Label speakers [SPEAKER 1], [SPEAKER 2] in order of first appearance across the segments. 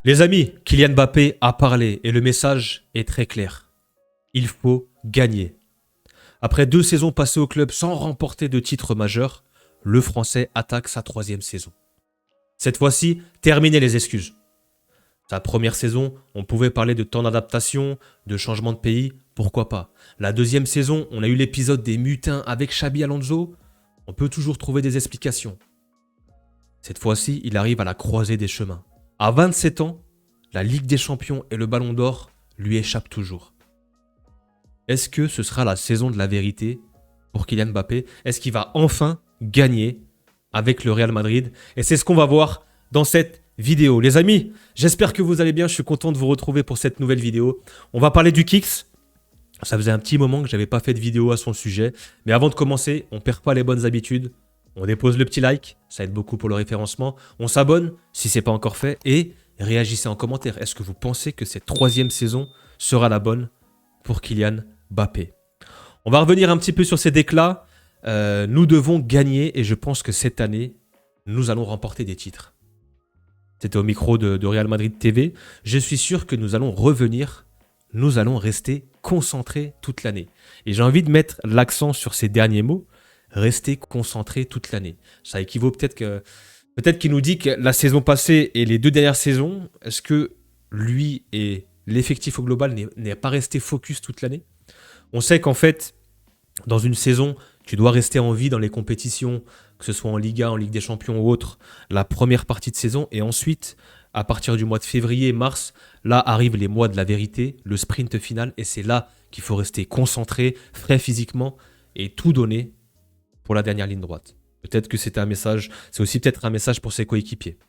[SPEAKER 1] Les amis, Kylian Mbappé a parlé et le message est très clair. Il faut gagner. Après 2 saisons passées au club sans remporter de titre majeur, le Français attaque sa 3e saison. Cette fois-ci, terminez les excuses. Sa première saison, on pouvait parler de temps d'adaptation, de changement de pays, pourquoi pas. La 2e saison, on a eu l'épisode des mutins avec Xabi Alonso, on peut toujours trouver des explications. Cette fois-ci, il arrive à la croisée des chemins. À 27 ans, la Ligue des Champions et le Ballon d'Or lui échappent toujours. Est-ce que ce sera la saison de la vérité pour Kylian Mbappé? Est-ce qu'il va enfin gagner avec le Real Madrid? Et c'est ce qu'on va voir dans cette vidéo. Les amis, j'espère que vous allez bien. Je suis content de vous retrouver pour cette nouvelle vidéo. On va parler du Kicks. Ça faisait un petit moment que je n'avais pas fait de vidéo à son sujet. Mais avant de commencer, on ne perd pas les bonnes habitudes. On dépose le petit like, ça aide beaucoup pour le référencement. On s'abonne si ce n'est pas encore fait. Et réagissez en commentaire. Est-ce que vous pensez que cette 3e saison sera la bonne pour Kylian Mbappé? On va revenir un petit peu sur ces déclats. Nous devons gagner et je pense que cette année, nous allons remporter des titres. C'était au micro de Real Madrid TV. Je suis sûr que nous allons revenir. Nous allons rester concentrés toute l'année. Et j'ai envie de mettre l'accent sur ces derniers mots. Rester concentré toute l'année. Ça équivaut peut-être qu'il nous dit que la saison passée et les 2 dernières saisons, est-ce que lui et l'effectif au global n'est pas resté focus toute l'année? On sait qu'en fait, dans une saison, tu dois rester en vie dans les compétitions, que ce soit en Liga, en Ligue des Champions ou autre, la première partie de saison. Et ensuite, à partir du mois de février, mars, là arrivent les mois de la vérité, le sprint final. Et c'est là qu'il faut rester concentré, frais physiquement et tout donner pour la dernière ligne droite. Peut-être que c'est un message, c'est aussi peut-être un message pour ses coéquipiers.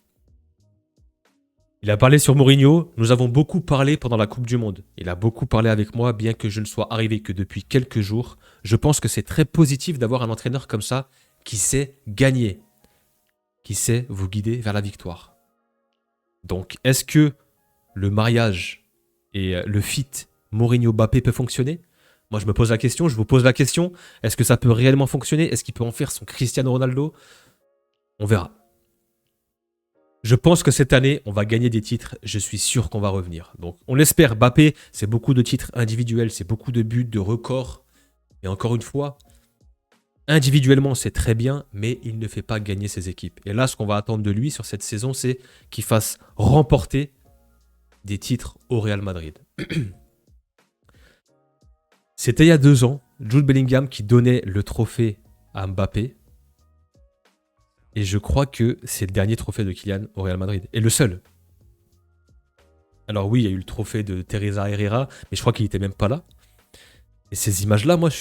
[SPEAKER 1] Il a parlé sur Mourinho, nous avons beaucoup parlé pendant la Coupe du Monde. Il a beaucoup parlé avec moi, bien que je ne sois arrivé que depuis quelques jours. Je pense que c'est très positif d'avoir un entraîneur comme ça, qui sait gagner, qui sait vous guider vers la victoire. Donc, est-ce que le mariage et le fit Mourinho-Mbappé peut fonctionner? Moi, je me pose la question, je vous pose la question. Est-ce que ça peut réellement fonctionner? Est-ce qu'il peut en faire son Cristiano Ronaldo? On verra. Je pense que cette année, on va gagner des titres. Je suis sûr qu'on va revenir. Donc, on l'espère. Mbappé, c'est beaucoup de titres individuels, c'est beaucoup de buts, de records. Et encore une fois, individuellement, c'est très bien, mais il ne fait pas gagner ses équipes. Et là, ce qu'on va attendre de lui sur cette saison, c'est qu'il fasse remporter des titres au Real Madrid. C'était il y a 2 ans, Jude Bellingham qui donnait le trophée à Mbappé. Et je crois que c'est le dernier trophée de Kylian au Real Madrid. Et le seul. Alors oui, il y a eu le trophée de Teresa Herrera, mais je crois qu'il n'était même pas là. Et ces images-là, moi, je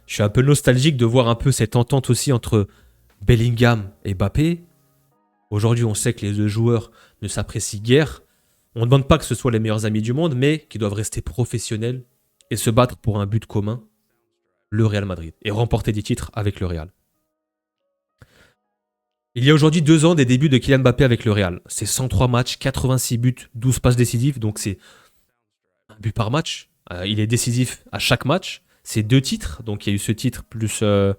[SPEAKER 1] suis un peu nostalgique de voir un peu cette entente aussi entre Bellingham et Mbappé. Aujourd'hui, on sait que les 2 joueurs ne s'apprécient guère. On ne demande pas que ce soient les meilleurs amis du monde, mais qu'ils doivent rester professionnels et se battre pour un but commun, le Real Madrid, et remporter des titres avec le Real. Il y a aujourd'hui 2 ans des débuts de Kylian Mbappé avec le Real. C'est 103 matchs, 86 buts, 12 passes décisives, donc c'est un but par match. Il est décisif à chaque match. C'est 2 titres, donc il y a eu ce titre plus... je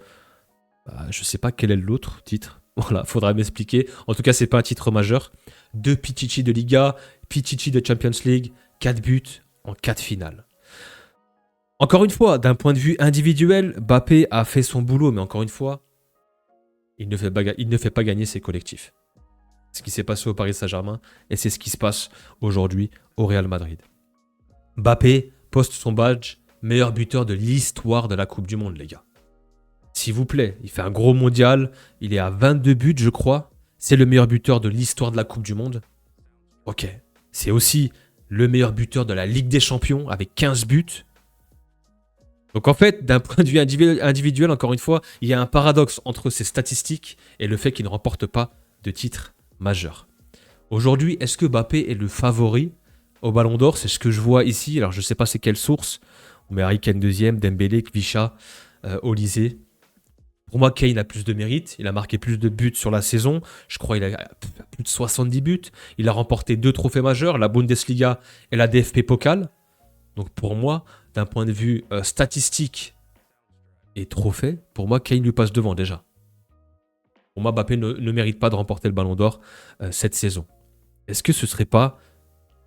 [SPEAKER 1] ne sais pas quel est l'autre titre. Voilà, faudra m'expliquer. En tout cas, c'est pas un titre majeur. 2 Pichichi de Liga, Pichichi de Champions League, 4 buts en 4 finales. Encore une fois, d'un point de vue individuel, Mbappé a fait son boulot, mais encore une fois, il ne fait pas gagner ses collectifs. C'est ce qui s'est passé au Paris Saint-Germain et c'est ce qui se passe aujourd'hui au Real Madrid. Mbappé poste son badge meilleur buteur de l'histoire de la Coupe du Monde, les gars. S'il vous plaît, il fait un gros mondial, il est à 22 buts, je crois. C'est le meilleur buteur de l'histoire de la Coupe du Monde. Ok. C'est aussi le meilleur buteur de la Ligue des Champions avec 15 buts. Donc en fait, d'un point de vue individuel, encore une fois, il y a un paradoxe entre ces statistiques et le fait qu'il ne remporte pas de titre majeur. Aujourd'hui, est-ce que Mbappé est le favori au Ballon d'Or? C'est ce que je vois ici. Alors je ne sais pas c'est quelle source. On met Harry Kane 2e, Dembélé, Kvicha, Olysée. Pour moi, Kane a plus de mérite. Il a marqué plus de buts sur la saison. Je crois qu'il a plus de 70 buts. Il a remporté 2 trophées majeurs, la Bundesliga et la DFB Pokal. Donc pour moi, d'un point de vue statistique et trophée, pour moi, Kane lui passe devant déjà. Pour moi, Mbappé ne mérite pas de remporter le Ballon d'Or cette saison. Est-ce que ce ne serait pas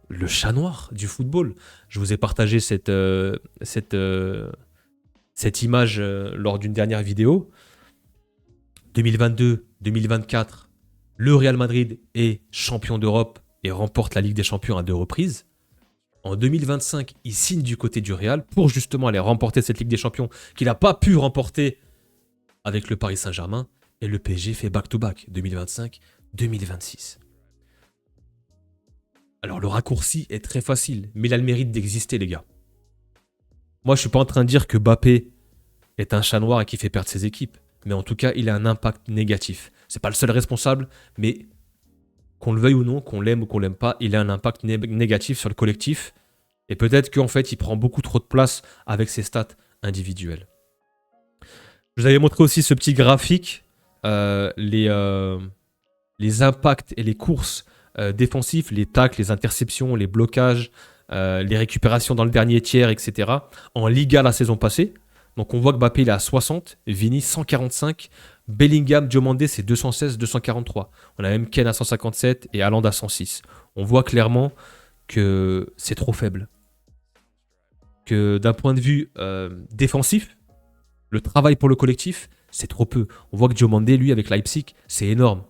[SPEAKER 1] le chat noir du football. Je vous ai partagé cette image lors d'une dernière vidéo. 2022-2024, le Real Madrid est champion d'Europe et remporte la Ligue des Champions à 2 reprises. En 2025, il signe du côté du Real pour justement aller remporter cette Ligue des Champions qu'il n'a pas pu remporter avec le Paris Saint-Germain. Et le PSG fait back-to-back 2025-2026. Alors le raccourci est très facile, mais il a le mérite d'exister, les gars. Moi, je ne suis pas en train de dire que Mbappé est un chat noir et qui fait perdre ses équipes. Mais en tout cas, il a un impact négatif. C'est pas le seul responsable, mais qu'on le veuille ou non, qu'on l'aime ou qu'on l'aime pas, il a un impact négatif sur le collectif. Et peut-être qu'en fait, il prend beaucoup trop de place avec ses stats individuelles. Je vous avais montré aussi ce petit graphique, les impacts et les courses défensifs, les tacles, les interceptions, les blocages, les récupérations dans le dernier tiers, etc. en Liga la saison passée. Donc on voit que Mbappé il est à 60, Vini 145, Bellingham, Diomandé c'est 216, 243. On a même Ken à 157 et Haaland à 106. On voit clairement que c'est trop faible. Que d'un point de vue défensif, le travail pour le collectif, c'est trop peu. On voit que Diomandé, lui, avec Leipzig, c'est énorme.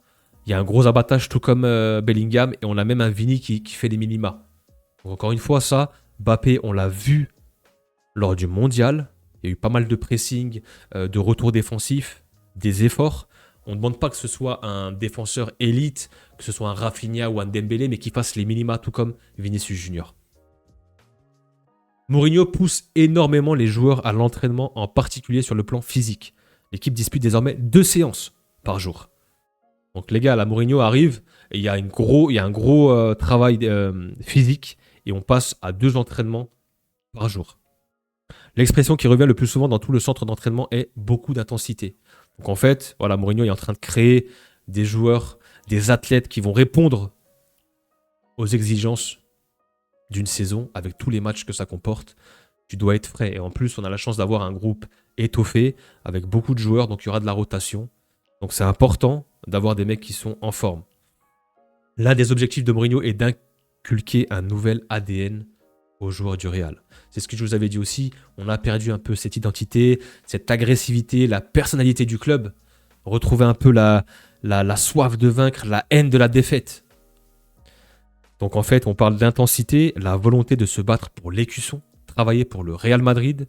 [SPEAKER 1] Il y a un gros abattage tout comme Bellingham et on a même un Vini qui fait des minima. Donc encore une fois, ça, Mbappé, on l'a vu lors du mondial. Il y a eu pas mal de pressing, de retour défensif, des efforts. On ne demande pas que ce soit un défenseur élite, que ce soit un Rafinha ou un Dembélé, mais qui fasse les minima tout comme Vinicius Junior. Mourinho pousse énormément les joueurs à l'entraînement, en particulier sur le plan physique. L'équipe dispute désormais 2 séances par jour. Donc les gars, la Mourinho arrive et il y a un gros travail physique et on passe à 2 entraînements par jour. L'expression qui revient le plus souvent dans tout le centre d'entraînement est beaucoup d'intensité. Donc en fait, voilà, Mourinho est en train de créer des joueurs, des athlètes qui vont répondre aux exigences d'une saison avec tous les matchs que ça comporte. Tu dois être frais. Et en plus, on a la chance d'avoir un groupe étoffé avec beaucoup de joueurs, donc il y aura de la rotation. Donc c'est important d'avoir des mecs qui sont en forme. L'un des objectifs de Mourinho est d'inculquer un nouvel ADN aux joueurs du Real. C'est ce que je vous avais dit aussi, on a perdu un peu cette identité, cette agressivité, la personnalité du club, retrouver un peu la soif de vaincre, la haine de la défaite. Donc en fait, on parle d'intensité, la volonté de se battre pour l'écusson, travailler pour le Real Madrid,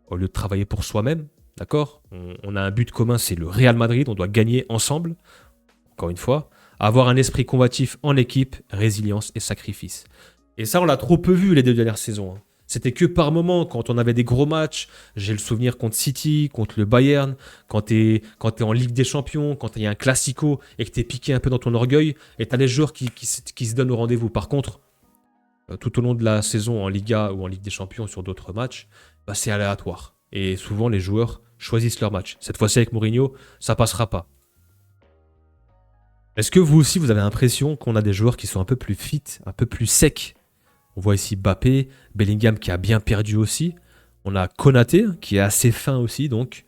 [SPEAKER 1] au lieu de travailler pour soi-même, d'accord ? On a un but commun, c'est le Real Madrid, on doit gagner ensemble, encore une fois, avoir un esprit combatif en équipe, résilience et sacrifice. Et ça, on l'a trop peu vu les 2 dernières saisons. C'était que par moment, quand on avait des gros matchs, j'ai le souvenir contre City, contre le Bayern, quand t'es en Ligue des Champions, quand il y a un Classico et que t'es piqué un peu dans ton orgueil, et t'as les joueurs qui se donnent au rendez-vous. Par contre, tout au long de la saison en Liga ou en Ligue des Champions sur d'autres matchs, bah, c'est aléatoire. Et souvent, les joueurs choisissent leur match. Cette fois-ci, avec Mourinho, ça passera pas. Est-ce que vous aussi, vous avez l'impression qu'on a des joueurs qui sont un peu plus fit, un peu plus secs ? On voit ici Mbappé, Bellingham qui a bien perdu aussi. On a Konaté qui est assez fin aussi, donc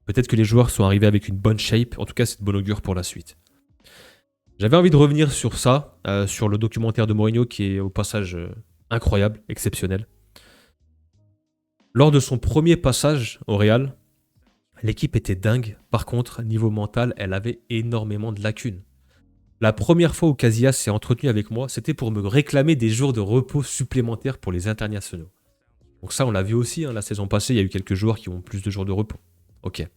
[SPEAKER 1] peut-être que les joueurs sont arrivés avec une bonne shape. En tout cas, c'est de bon augure pour la suite. J'avais envie de revenir sur ça, sur le documentaire de Mourinho qui est au passage incroyable, exceptionnel. Lors de son premier passage au Real, l'équipe était dingue. Par contre, niveau mental, elle avait énormément de lacunes. La première fois où Casillas s'est entretenu avec moi, c'était pour me réclamer des jours de repos supplémentaires pour les internationaux. Donc ça, on l'a vu aussi, la saison passée, il y a eu quelques joueurs qui ont plus de jours de repos. Ok.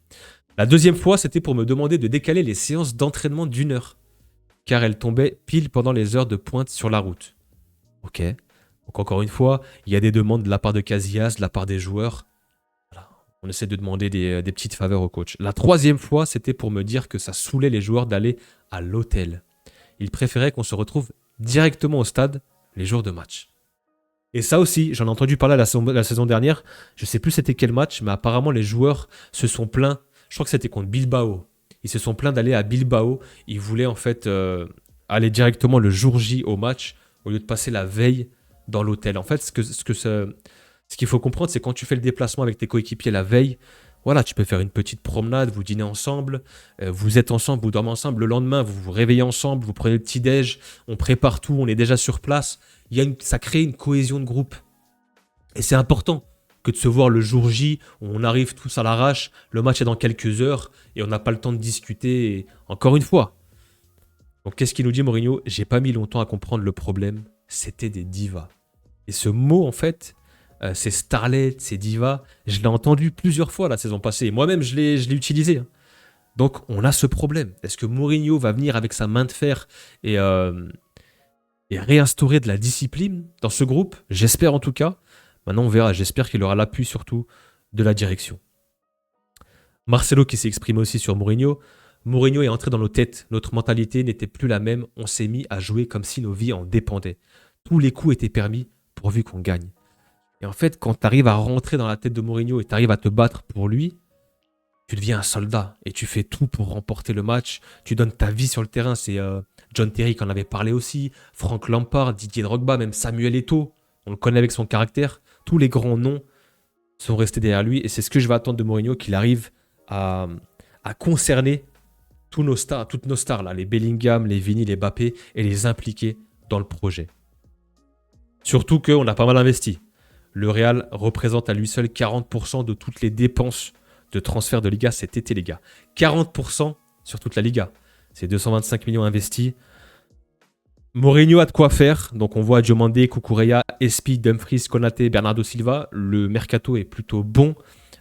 [SPEAKER 1] La deuxième fois, c'était pour me demander de décaler les séances d'entraînement d'1 heure, car elles tombaient pile pendant les heures de pointe sur la route. Ok. Donc encore une fois, il y a des demandes de la part de Casillas, de la part des joueurs. Voilà. On essaie de demander des petites faveurs au coach. La troisième fois, c'était pour me dire que ça saoulait les joueurs d'aller à l'hôtel. Il préférait qu'on se retrouve directement au stade les jours de match. Et ça aussi, j'en ai entendu parler la saison dernière. Je ne sais plus c'était quel match, mais apparemment les joueurs se sont plaints. Je crois que c'était contre Bilbao. Ils se sont plaints d'aller à Bilbao. Ils voulaient en fait aller directement le jour J au match au lieu de passer la veille dans l'hôtel. En fait, ce qu'il faut comprendre, c'est quand tu fais le déplacement avec tes coéquipiers la veille, Voilà, tu peux faire une petite promenade, vous dînez ensemble, vous êtes ensemble, vous dormez ensemble. Le lendemain, vous vous réveillez ensemble, vous prenez le petit-déj, on prépare tout, on est déjà sur place. Ça crée une cohésion de groupe. Et c'est important que de se voir le jour J, où on arrive tous à l'arrache, le match est dans quelques heures, et on n'a pas le temps de discuter. Et encore une fois. Donc qu'est-ce qu'il nous dit Mourinho? J'ai pas mis longtemps à comprendre le problème, c'était des divas. Et ce mot, en fait, ces starlets, ces divas, je l'ai entendu plusieurs fois la saison passée. Moi-même, je l'ai utilisé. Hein. Donc, on a ce problème. Est-ce que Mourinho va venir avec sa main de fer et réinstaurer de la discipline dans ce groupe? J'espère en tout cas. Maintenant, on verra. J'espère qu'il aura l'appui surtout de la direction. Marcelo qui s'est exprimé aussi sur Mourinho. Mourinho est entré dans nos têtes. Notre mentalité n'était plus la même. On s'est mis à jouer comme si nos vies en dépendaient. Tous les coups étaient permis pourvu qu'on gagne. Et en fait, quand tu arrives à rentrer dans la tête de Mourinho et tu arrives à te battre pour lui, tu deviens un soldat et tu fais tout pour remporter le match. Tu donnes ta vie sur le terrain. C'est John Terry qui en avait parlé aussi, Frank Lampard, Didier Drogba, même Samuel Eto'o. On le connaît avec son caractère. Tous les grands noms sont restés derrière lui et c'est ce que je vais attendre de Mourinho, qu'il arrive à concerner toutes nos stars, là, les Bellingham, les Vini, les Mbappé, et les impliquer dans le projet. Surtout qu'on a pas mal investi. Le Real représente à lui seul 40% de toutes les dépenses de transfert de Liga cet été, les gars. 40% sur toute la Liga. C'est 225 millions investis. Mourinho a de quoi faire. Donc on voit Diomandé, Cucurella, Espi, Dumfries, Konaté, Bernardo Silva. Le mercato est plutôt bon.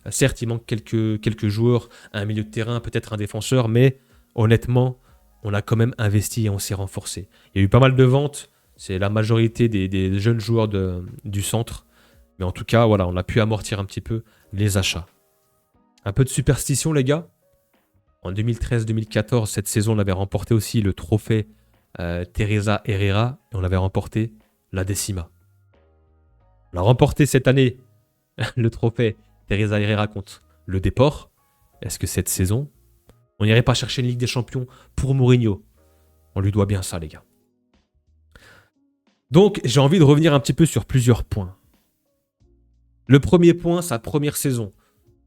[SPEAKER 1] Certes, il manque quelques joueurs, un milieu de terrain, peut-être un défenseur, mais honnêtement, on a quand même investi et on s'est renforcé. Il y a eu pas mal de ventes. C'est la majorité des jeunes joueurs du centre. Mais en tout cas, voilà, on a pu amortir un petit peu les achats. Un peu de superstition, les gars. En 2013-2014, cette saison, on avait remporté aussi le trophée Teresa Herrera et on avait remporté la Décima. On a remporté cette année le trophée Teresa Herrera contre le Depor. Est-ce que cette saison, on n'irait pas chercher une Ligue des Champions pour Mourinho? On lui doit bien ça, les gars. Donc, j'ai envie de revenir un petit peu sur plusieurs points. Le premier point, sa première saison.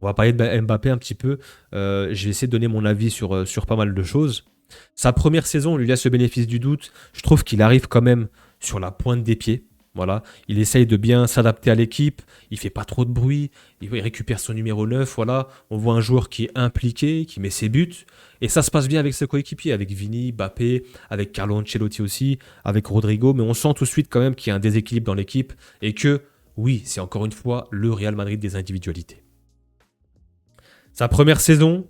[SPEAKER 1] On va parler de Mbappé un petit peu. Je vais essayer de donner mon avis sur pas mal de choses. Sa première saison, on lui laisse le bénéfice du doute. Je trouve qu'il arrive quand même sur la pointe des pieds. Voilà. Il essaye de bien s'adapter à l'équipe. Il fait pas trop de bruit. Il récupère son numéro 9. Voilà. On voit un joueur qui est impliqué, qui met ses buts. Et ça se passe bien avec ses coéquipiers, avec Vini, Mbappé, avec Carlo Ancelotti aussi, avec Rodrigo. Mais on sent tout de suite quand même qu'il y a un déséquilibre dans l'équipe et que, oui, c'est encore une fois le Real Madrid des individualités. Sa première saison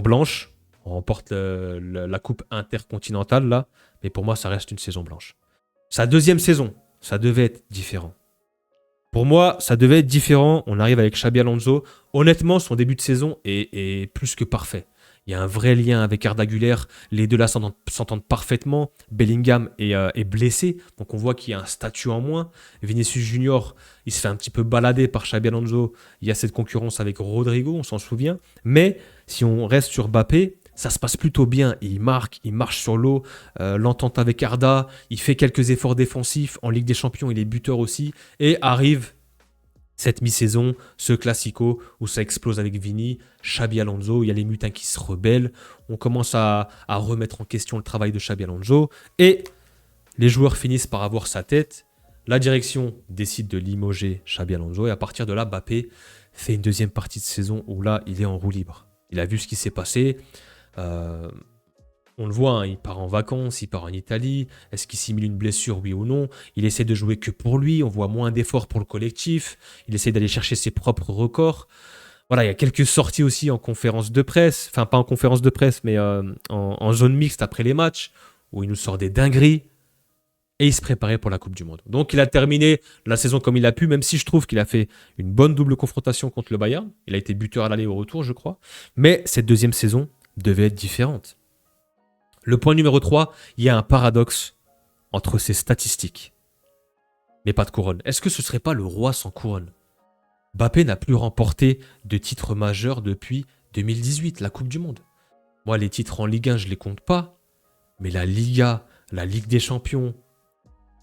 [SPEAKER 1] blanche. On remporte la coupe intercontinentale là, mais pour moi ça reste une saison blanche. Sa deuxième saison, ça devait être différent. Pour moi, ça devait être différent. On arrive avec Xabi Alonso. Honnêtement, son début de saison est plus que parfait. Il y a un vrai lien avec Arda Güler. Les deux là s'entendent parfaitement. Bellingham est blessé, donc on voit qu'il y a un statut en moins. Vinicius Junior, il se fait un petit peu balader par Xabi Alonso. Il y a cette concurrence avec Rodrigo, on s'en souvient. Mais si on reste sur Mbappé, ça se passe plutôt bien. Il marque, il marche sur l'eau. L'entente avec Arda, il fait quelques efforts défensifs. En Ligue des Champions, il est buteur aussi. Et arrive cette mi-saison, ce classico où ça explose avec Vini, Xabi Alonso, il y a les mutins qui se rebellent. On commence à remettre en question le travail de Xabi Alonso. Et les joueurs finissent par avoir sa tête. La direction décide de limoger Xabi Alonso. Et à partir de là, Mbappé fait une deuxième partie de saison où là, il est en roue libre. Il a vu ce qui s'est passé. On le voit, hein, il part en vacances, il part en Italie. Est-ce qu'il simule une blessure, oui ou non? Il essaie de jouer que pour lui. On voit moins d'efforts pour le collectif. Il essaie d'aller chercher ses propres records. Voilà, il y a quelques sorties aussi en conférence de presse. Enfin, pas en conférence de presse, mais en zone mixte après les matchs, où il nous sort des dingueries. Et il se préparait pour la Coupe du Monde. Donc, il a terminé la saison comme il a pu, même si je trouve qu'il a fait une bonne double confrontation contre le Bayern. Il a été buteur à l'aller et au retour, je crois. Mais cette deuxième saison devait être différente. Le point numéro 3, il y a un paradoxe entre ces statistiques, mais pas de couronne. Est-ce que ce ne serait pas le roi sans couronne? Mbappé n'a plus remporté de titre majeur depuis 2018, la Coupe du Monde. Moi, les titres en Ligue 1, je ne les compte pas, mais la Liga, la Ligue des Champions,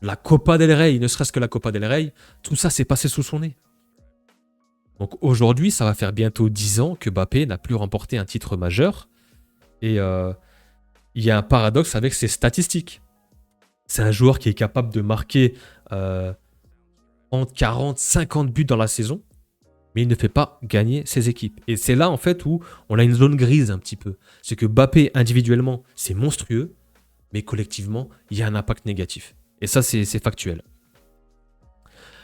[SPEAKER 1] la Copa del Rey, ne serait-ce que la Copa del Rey, tout ça s'est passé sous son nez. Donc aujourd'hui, ça va faire bientôt 10 ans que Mbappé n'a plus remporté un titre majeur. Et il y a un paradoxe avec ses statistiques. C'est un joueur qui est capable de marquer euh, entre 40, 50 buts dans la saison, mais il ne fait pas gagner ses équipes. Et c'est là, en fait, où on a une zone grise un petit peu. C'est que Mbappé, individuellement, c'est monstrueux, mais collectivement, il y a un impact négatif. Et ça, c'est factuel.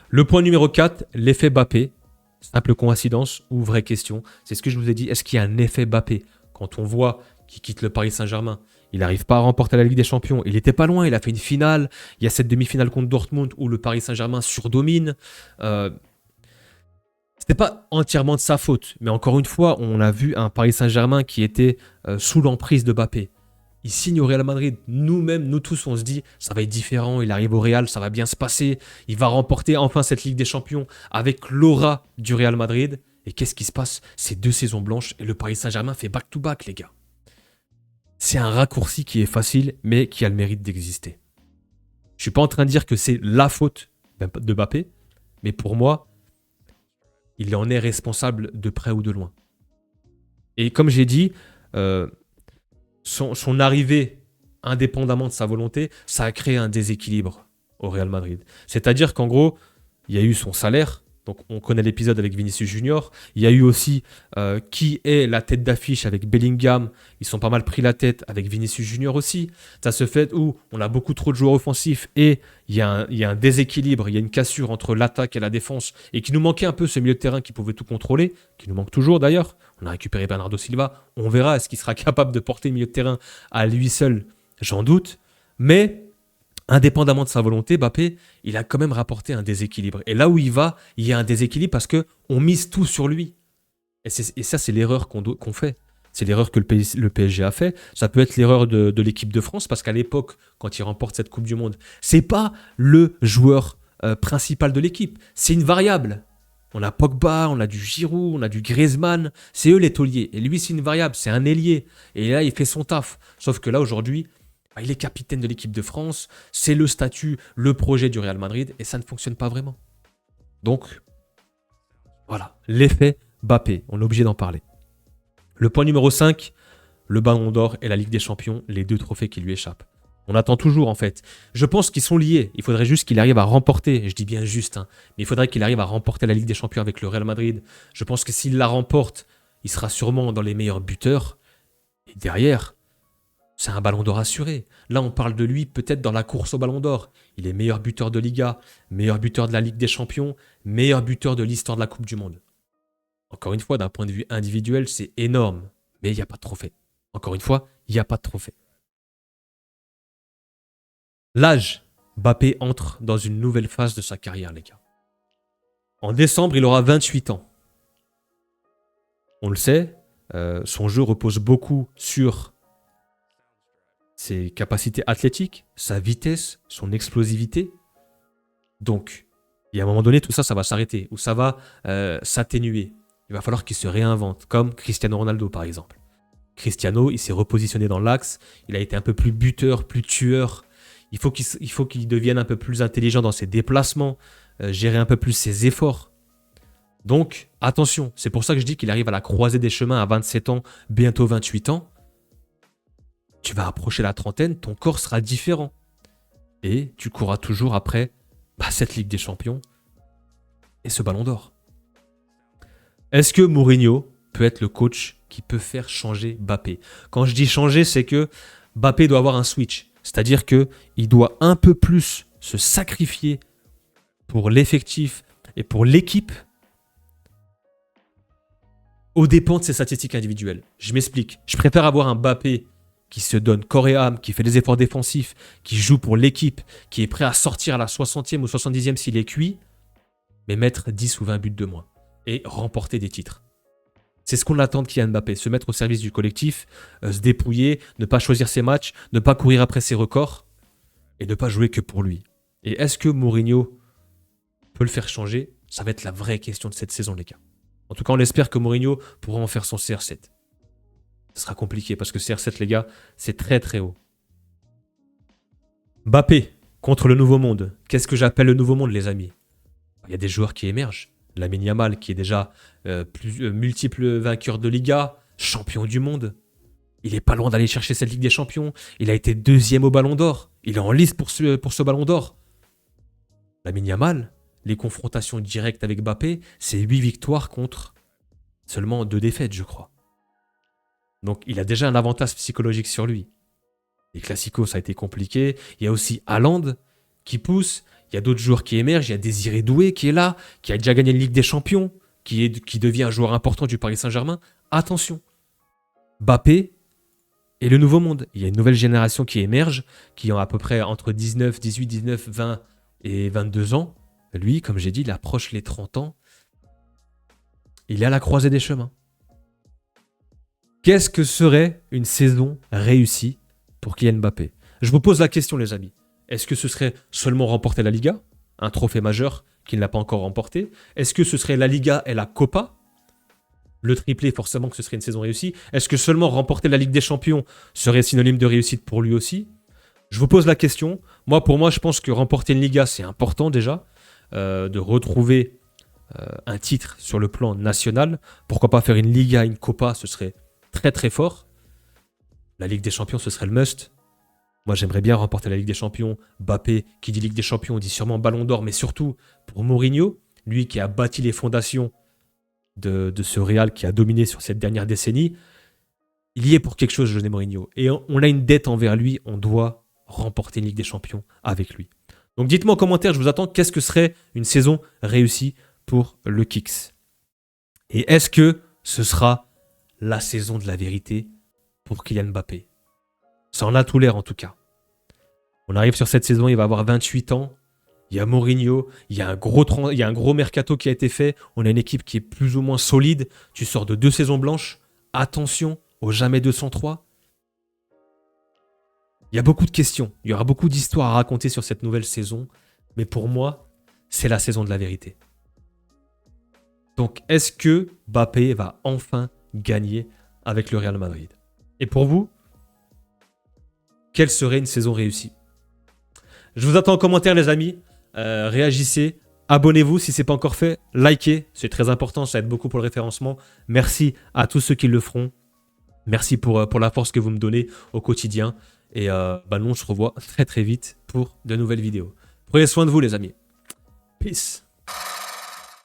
[SPEAKER 1] Le point numéro 4, l'effet Mbappé. Simple coïncidence ou vraie question. C'est ce que je vous ai dit. Est-ce qu'il y a un effet Mbappé? Quand on voit qu'il quitte le Paris Saint-Germain, il n'arrive pas à remporter la Ligue des Champions. Il n'était pas loin, il a fait une finale. Il y a cette demi-finale contre Dortmund où le Paris Saint-Germain surdomine. C'était pas entièrement de sa faute, mais encore une fois, on a vu un Paris Saint-Germain qui était sous l'emprise de Mbappé. Il signe au Real Madrid. Nous-mêmes, nous tous, on se dit, ça va être différent. Il arrive au Real, ça va bien se passer. Il va remporter enfin cette Ligue des Champions avec l'aura du Real Madrid. Et qu'est-ce qui se passe? C'est 2 saisons blanches et le Paris Saint-Germain fait back-to-back, les gars. C'est un raccourci qui est facile, mais qui a le mérite d'exister. Je suis pas en train de dire que c'est la faute de Mbappé, mais pour moi, il en est responsable de près ou de loin. Et comme j'ai dit, son arrivée, indépendamment de sa volonté, ça a créé un déséquilibre au Real Madrid. C'est-à-dire qu'en gros, il y a eu son salaire. Donc on connaît l'épisode avec Vinicius Junior. Il y a eu aussi qui est la tête d'affiche avec Bellingham. Ils sont pas mal pris la tête avec Vinicius Junior aussi. Ça se fait où on a beaucoup trop de joueurs offensifs et il y a un déséquilibre, il y a une cassure entre l'attaque et la défense et qui nous manquait un peu ce milieu de terrain qui pouvait tout contrôler, qui nous manque toujours d'ailleurs. On a récupéré Bernardo Silva. On verra est-ce qu'il sera capable de porter le milieu de terrain à lui seul. J'en doute. Mais indépendamment de sa volonté, Mbappé, il a quand même rapporté un déséquilibre. Et là où il va, il y a un déséquilibre parce qu'on mise tout sur lui. Et ça, c'est l'erreur qu'on fait. C'est l'erreur que le PSG a fait. Ça peut être l'erreur de l'équipe de France parce qu'à l'époque, quand il remporte cette Coupe du Monde, c'est pas le joueur principal de l'équipe. C'est une variable. On a Pogba, on a du Giroud, on a du Griezmann. C'est eux les tauliers. Et lui, c'est une variable. C'est un ailier. Et là, il fait son taf. Sauf que là, aujourd'hui, il est capitaine de l'équipe de France, c'est le statut, le projet du Real Madrid, et ça ne fonctionne pas vraiment. Donc, voilà, l'effet Mbappé, on est obligé d'en parler. Le point numéro 5, le Ballon d'Or et la Ligue des Champions, les 2 trophées qui lui échappent. On attend toujours en fait. Je pense qu'ils sont liés, il faudrait juste qu'il arrive à remporter, je dis bien juste, mais il faudrait qu'il arrive à remporter la Ligue des Champions avec le Real Madrid. Je pense que s'il la remporte, il sera sûrement dans les meilleurs buteurs, et derrière, c'est un ballon d'or assuré. Là, on parle de lui peut-être dans la course au ballon d'or. Il est meilleur buteur de Liga, meilleur buteur de la Ligue des Champions, meilleur buteur de l'histoire de la Coupe du Monde. Encore une fois, d'un point de vue individuel, c'est énorme. Mais il n'y a pas de trophée. Encore une fois, il n'y a pas de trophée. L'âge. Mbappé entre dans une nouvelle phase de sa carrière, les gars. En décembre, il aura 28 ans. On le sait, son jeu repose beaucoup sur ses capacités athlétiques, sa vitesse, son explosivité. Donc, il y a un moment donné, tout ça, ça va s'arrêter, ou ça va s'atténuer. Il va falloir qu'il se réinvente, comme Cristiano Ronaldo, par exemple. Cristiano, il s'est repositionné dans l'axe, il a été un peu plus buteur, plus tueur. Il faut qu'il devienne un peu plus intelligent dans ses déplacements, gérer un peu plus ses efforts. Donc, attention, c'est pour ça que je dis qu'il arrive à la croisée des chemins à 27 ans, bientôt 28 ans. Tu vas approcher la trentaine, ton corps sera différent. Et tu courras toujours après cette Ligue des Champions et ce Ballon d'Or. Est-ce que Mourinho peut être le coach qui peut faire changer Mbappé? Quand je dis changer, c'est que Mbappé doit avoir un switch. C'est-à-dire qu'il doit un peu plus se sacrifier pour l'effectif et pour l'équipe aux dépens de ses statistiques individuelles. Je m'explique. Je préfère avoir un Mbappé qui se donne corps et âme, qui fait des efforts défensifs, qui joue pour l'équipe, qui est prêt à sortir à la 60e ou 70e s'il est cuit, mais mettre 10 ou 20 buts de moins et remporter des titres. C'est ce qu'on attend de Kylian Mbappé, se mettre au service du collectif, se dépouiller, ne pas choisir ses matchs, ne pas courir après ses records et ne pas jouer que pour lui. Et est-ce que Mourinho peut le faire changer? Ça va être la vraie question de cette saison, les gars. En tout cas, on espère que Mourinho pourra en faire son CR7. Ce sera compliqué parce que CR7, les gars, c'est très très haut. Mbappé contre le nouveau monde. Qu'est-ce que j'appelle le nouveau monde, les amis? Il y a des joueurs qui émergent. Lamine Yamal, qui est déjà multiple vainqueur de Liga, champion du monde. Il est pas loin d'aller chercher cette Ligue des Champions. Il a été deuxième au Ballon d'Or. Il est en liste pour ce Ballon d'Or. Lamine Yamal, les confrontations directes avec Mbappé, c'est 8 victoires contre seulement 2 défaites, je crois. Donc il a déjà un avantage psychologique sur lui. Les Classicos, ça a été compliqué. Il y a aussi Haaland qui pousse. Il y a d'autres joueurs qui émergent. Il y a Désiré Doué qui est là, qui a déjà gagné une Ligue des Champions, qui devient un joueur important du Paris Saint-Germain. Attention, Mbappé et le nouveau monde. Il y a une nouvelle génération qui émerge, qui ont à peu près entre 19, 18, 19, 20 et 22 ans. Lui, comme j'ai dit, il approche les 30 ans. Il est à la croisée des chemins. Qu'est-ce que serait une saison réussie pour Kylian Mbappé? Je vous pose la question, les amis. Est-ce que ce serait seulement remporter la Liga, un trophée majeur qu'il n'a pas encore remporté? Est-ce que ce serait la Liga et la Copa? Le triplé, forcément que ce serait une saison réussie. Est-ce que seulement remporter la Ligue des Champions serait synonyme de réussite pour lui aussi? Je vous pose la question. Pour moi, je pense que remporter une Liga, c'est important déjà. De retrouver un titre sur le plan national. Pourquoi pas faire une Liga, une Copa, ce serait très très fort. La Ligue des Champions, ce serait le must. Moi, j'aimerais bien remporter la Ligue des Champions. Mbappé, qui dit Ligue des Champions, dit sûrement Ballon d'Or, mais surtout pour Mourinho, lui qui a bâti les fondations de ce Real qui a dominé sur cette dernière décennie. Il y est pour quelque chose, José Mourinho. Et on a une dette envers lui, on doit remporter une Ligue des Champions avec lui. Donc dites-moi en commentaire, je vous attends, qu'est-ce que serait une saison réussie pour le Kicks? Et est-ce que ce sera la saison de la vérité pour Kylian Mbappé? Ça en a tout l'air en tout cas. On arrive sur cette saison, il va avoir 28 ans. Il y a Mourinho, il y a un gros mercato qui a été fait. On a une équipe qui est plus ou moins solide. Tu sors de 2 saisons blanches. Attention au jamais 203. Il y a beaucoup de questions. Il y aura beaucoup d'histoires à raconter sur cette nouvelle saison. Mais pour moi, c'est la saison de la vérité. Donc, est-ce que Mbappé va enfin gagner avec le Real Madrid? Et pour vous, quelle serait une saison réussie? Je vous attends en commentaire, les amis. Réagissez. Abonnez-vous si ce n'est pas encore fait. Likez. C'est très important. Ça aide beaucoup pour le référencement. Merci à tous ceux qui le feront. Merci pour la force que vous me donnez au quotidien. Et nous, on se revoit très très vite pour de nouvelles vidéos. Prenez soin de vous, les amis. Peace.